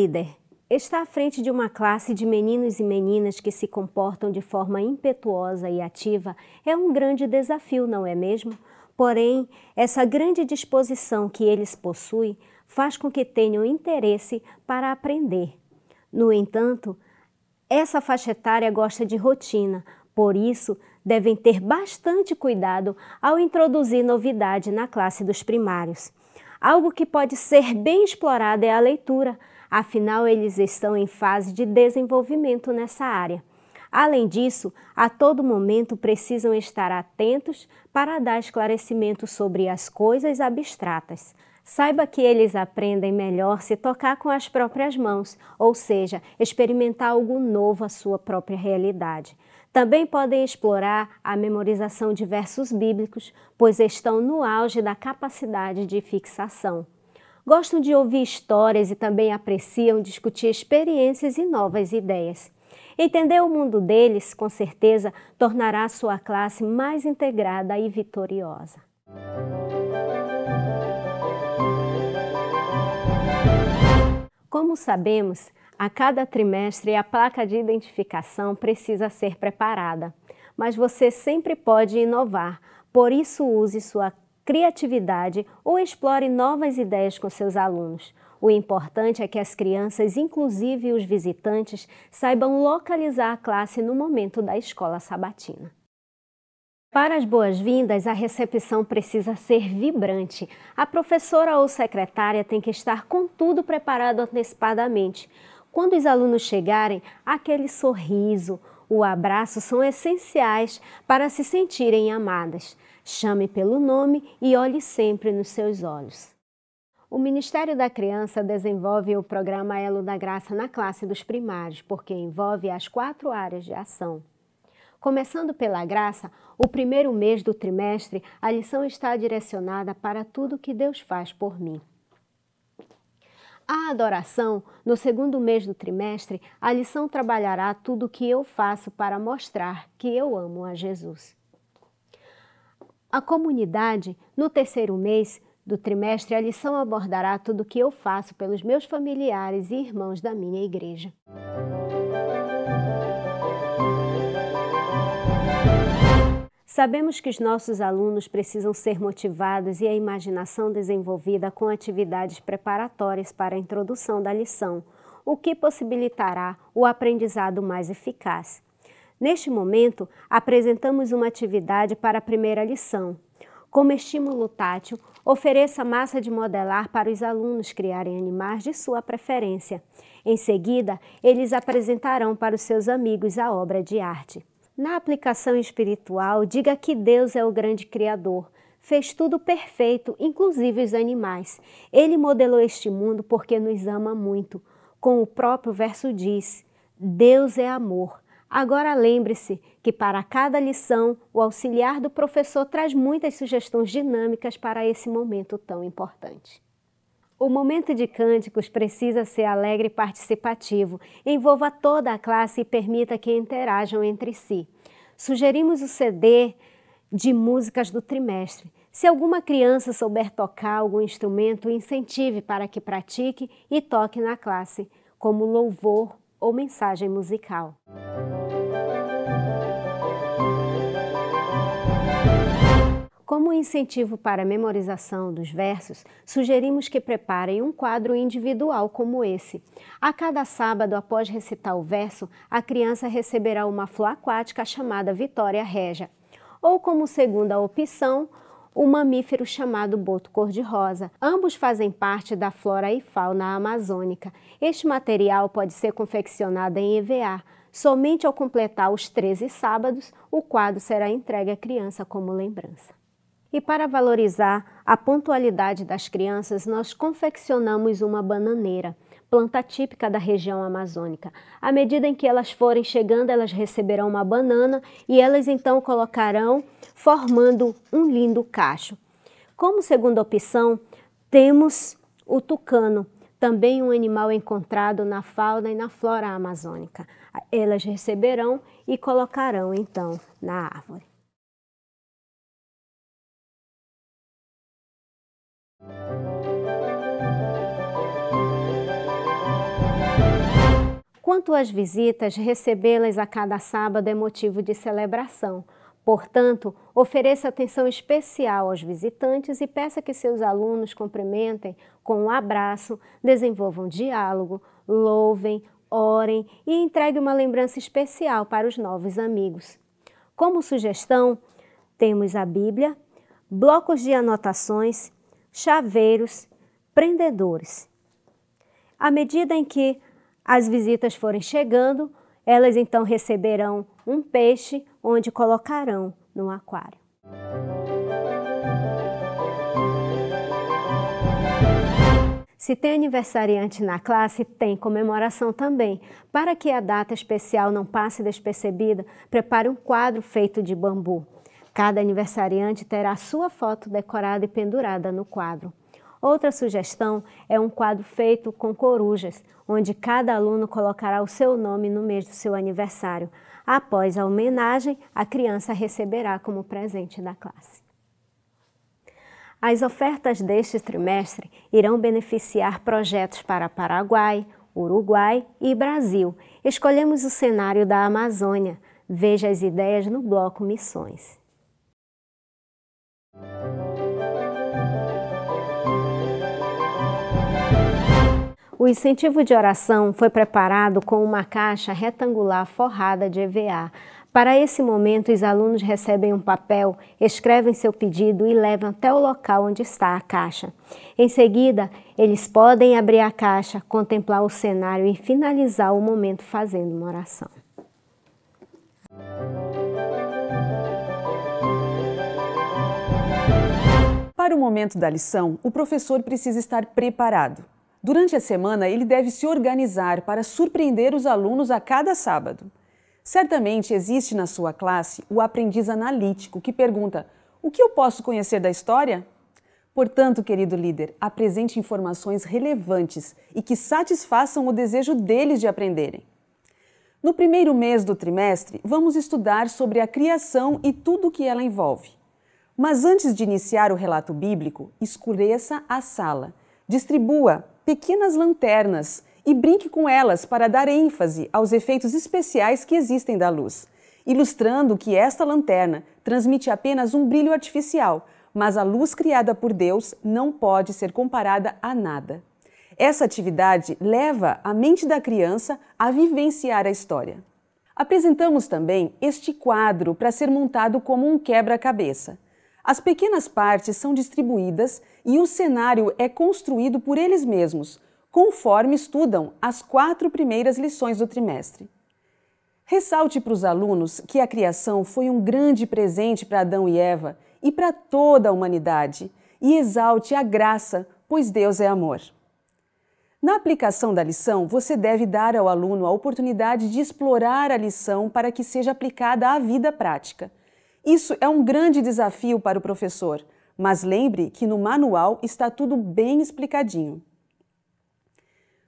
líder, estar à frente de uma classe de meninos e meninas que se comportam de forma impetuosa e ativa é um grande desafio, não é mesmo? Porém, essa grande disposição que eles possuem faz com que tenham interesse para aprender. No entanto, essa faixa etária gosta de rotina, por isso devem ter bastante cuidado ao introduzir novidade na classe dos primários. Algo que pode ser bem explorado é a leitura, afinal eles estão em fase de desenvolvimento nessa área. Além disso, a todo momento precisam estar atentos para dar esclarecimento sobre as coisas abstratas. Saiba que eles aprendem melhor se tocar com as próprias mãos, ou seja, experimentar algo novo à sua própria realidade. Também podem explorar a memorização de versos bíblicos, pois estão no auge da capacidade de fixação. Gostam de ouvir histórias e também apreciam discutir experiências e novas ideias. Entender o mundo deles, com certeza, tornará a sua classe mais integrada e vitoriosa. Como sabemos, a cada trimestre a placa de identificação precisa ser preparada, mas você sempre pode inovar, por isso use sua criatividade ou explore novas ideias com seus alunos. O importante é que as crianças, inclusive os visitantes, saibam localizar a classe no momento da escola sabatina. Para as boas-vindas, a recepção precisa ser vibrante. A professora ou secretária tem que estar com tudo preparado antecipadamente. Quando os alunos chegarem, aquele sorriso, o abraço são essenciais para se sentirem amadas. Chame pelo nome e olhe sempre nos seus olhos. O Ministério da Criança desenvolve o programa Elo da Graça na classe dos primários, porque envolve as 4 áreas de ação. Começando pela graça, o primeiro mês do trimestre, a lição está direcionada para tudo que Deus faz por mim. A adoração, no segundo mês do trimestre, a lição trabalhará tudo o que eu faço para mostrar que eu amo a Jesus. A comunidade, no terceiro mês do trimestre, a lição abordará tudo o que eu faço pelos meus familiares e irmãos da minha igreja. Sabemos que os nossos alunos precisam ser motivados e a imaginação desenvolvida com atividades preparatórias para a introdução da lição, o que possibilitará o aprendizado mais eficaz. Neste momento, apresentamos uma atividade para a primeira lição. Como estímulo tátil, ofereça massa de modelar para os alunos criarem animais de sua preferência. Em seguida, eles apresentarão para os seus amigos a obra de arte. Na aplicação espiritual, diga que Deus é o grande Criador. Fez tudo perfeito, inclusive os animais. Ele modelou este mundo porque nos ama muito. Como o próprio verso diz, Deus é amor. Agora lembre-se que para cada lição, o auxiliar do professor traz muitas sugestões dinâmicas para esse momento tão importante. O momento de cânticos precisa ser alegre e participativo, envolva toda a classe e permita que interajam entre si. Sugerimos o CD de músicas do trimestre. Se alguma criança souber tocar algum instrumento, incentive para que pratique e toque na classe, como louvor ou mensagem musical. Como incentivo para a memorização dos versos, sugerimos que preparem um quadro individual como esse. A cada sábado, após recitar o verso, a criança receberá uma flor aquática chamada Vitória Régia. Ou como segunda opção, o mamífero chamado boto cor-de-rosa. Ambos fazem parte da flora e fauna amazônica. Este material pode ser confeccionado em EVA. Somente ao completar os 13 sábados, o quadro será entregue à criança como lembrança. E para valorizar a pontualidade das crianças, nós confeccionamos uma bananeira, planta típica da região amazônica. À medida em que elas forem chegando, elas receberão uma banana e elas então colocarão, formando um lindo cacho. Como segunda opção, temos o tucano, também um animal encontrado na fauna e na flora amazônica. Elas receberão e colocarão então na árvore. Quanto às visitas, recebê-las a cada sábado é motivo de celebração. Portanto, ofereça atenção especial aos visitantes e peça que seus alunos cumprimentem com um abraço, desenvolvam diálogo, louvem, orem e entregue uma lembrança especial para os novos amigos. Como sugestão, temos a Bíblia, blocos de anotações, chaveiros, prendedores. À medida em que as visitas forem chegando, elas então receberão um peixe onde colocarão no aquário. Se tem aniversariante na classe, tem comemoração também. Para que a data especial não passe despercebida, prepare um quadro feito de bambu. Cada aniversariante terá sua foto decorada e pendurada no quadro. Outra sugestão é um quadro feito com corujas, onde cada aluno colocará o seu nome no mês do seu aniversário. Após a homenagem, a criança receberá como presente da classe. As ofertas deste trimestre irão beneficiar projetos para Paraguai, Uruguai e Brasil. Escolhemos o cenário da Amazônia. Veja as ideias no bloco Missões. O incentivo de oração foi preparado com uma caixa retangular forrada de EVA. Para esse momento, os alunos recebem um papel, escrevem seu pedido e levam até o local onde está a caixa. Em seguida, eles podem abrir a caixa, contemplar o cenário e finalizar o momento fazendo uma oração. Para o momento da lição, o professor precisa estar preparado. Durante a semana, ele deve se organizar para surpreender os alunos a cada sábado. Certamente existe na sua classe o aprendiz analítico que pergunta: o que eu posso conhecer da história? Portanto, querido líder, apresente informações relevantes e que satisfaçam o desejo deles de aprenderem. No primeiro mês do trimestre, vamos estudar sobre a criação e tudo o que ela envolve. Mas antes de iniciar o relato bíblico, escureça a sala, distribua pequenas lanternas e brinque com elas para dar ênfase aos efeitos especiais que existem da luz, ilustrando que esta lanterna transmite apenas um brilho artificial, mas a luz criada por Deus não pode ser comparada a nada. Essa atividade leva a mente da criança a vivenciar a história. Apresentamos também este quadro para ser montado como um quebra-cabeça. As pequenas partes são distribuídas e o cenário é construído por eles mesmos, conforme estudam as 4 primeiras lições do trimestre. Ressalte para os alunos que a criação foi um grande presente para Adão e Eva e para toda a humanidade, e exalte a graça, pois Deus é amor. Na aplicação da lição, você deve dar ao aluno a oportunidade de explorar a lição para que seja aplicada à vida prática. Isso é um grande desafio para o professor, mas lembre que no manual está tudo bem explicadinho.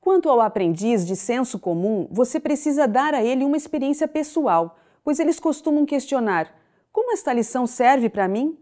Quanto ao aprendiz de senso comum, você precisa dar a ele uma experiência pessoal, pois eles costumam questionar: como esta lição serve para mim?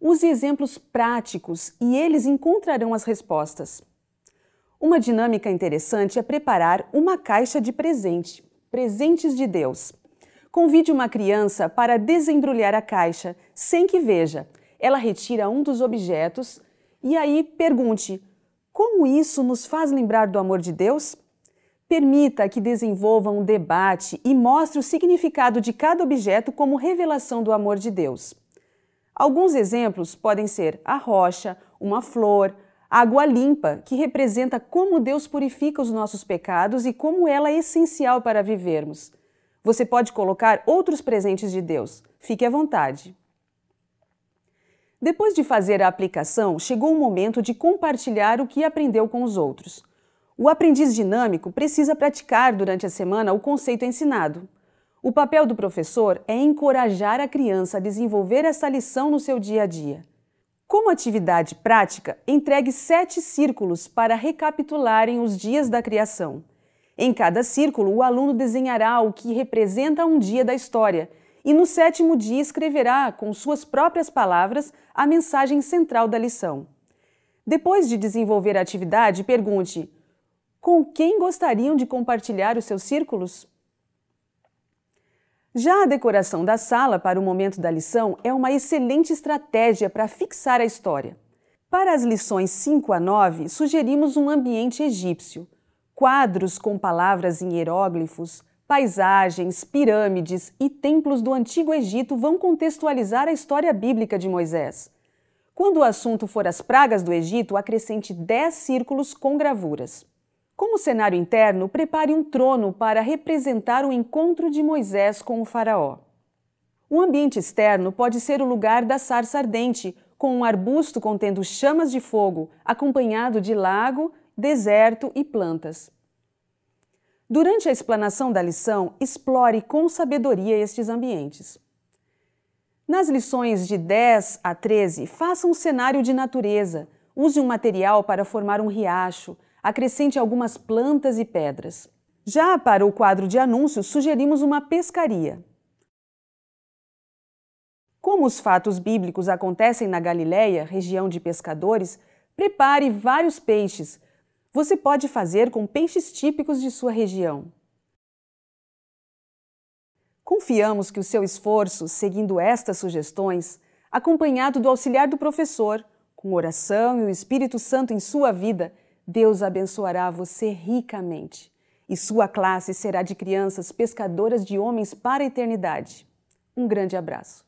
Use exemplos práticos e eles encontrarão as respostas. Uma dinâmica interessante é preparar uma caixa de presentes de Deus. Convide uma criança para desembrulhar a caixa, sem que veja. Ela retira um dos objetos e aí pergunte: como isso nos faz lembrar do amor de Deus? Permita que desenvolva um debate e mostre o significado de cada objeto como revelação do amor de Deus. Alguns exemplos podem ser a rocha, uma flor, água limpa, que representa como Deus purifica os nossos pecados e como ela é essencial para vivermos. Você pode colocar outros presentes de Deus. Fique à vontade. Depois de fazer a aplicação, chegou o momento de compartilhar o que aprendeu com os outros. O aprendiz dinâmico precisa praticar durante a semana o conceito ensinado. O papel do professor é encorajar a criança a desenvolver essa lição no seu dia a dia. Como atividade prática, entregue 7 círculos para recapitularem os dias da criação. Em cada círculo, o aluno desenhará o que representa um dia da história e no 7º dia escreverá, com suas próprias palavras, a mensagem central da lição. Depois de desenvolver a atividade, pergunte: Com quem gostariam de compartilhar os seus círculos? Já a decoração da sala para o momento da lição é uma excelente estratégia para fixar a história. Para as lições 5 a 9, sugerimos um ambiente egípcio. Quadros com palavras em hieróglifos, paisagens, pirâmides e templos do Antigo Egito vão contextualizar a história bíblica de Moisés. Quando o assunto for as pragas do Egito, acrescente 10 círculos com gravuras. Como cenário interno, prepare um trono para representar o encontro de Moisés com o faraó. O ambiente externo pode ser o lugar da sarça ardente, com um arbusto contendo chamas de fogo, acompanhado de lago, deserto e plantas. Durante a explanação da lição, explore com sabedoria estes ambientes. Nas lições de 10 a 13, faça um cenário de natureza, use um material para formar um riacho, acrescente algumas plantas e pedras. Já para o quadro de anúncios, sugerimos uma pescaria. Como os fatos bíblicos acontecem na Galileia, região de pescadores, prepare vários peixes. Você pode fazer com peixes típicos de sua região. Confiamos que o seu esforço, seguindo estas sugestões, acompanhado do auxiliar do professor, com oração e o Espírito Santo em sua vida, Deus abençoará você ricamente. E sua classe será de crianças pescadoras de homens para a eternidade. Um grande abraço.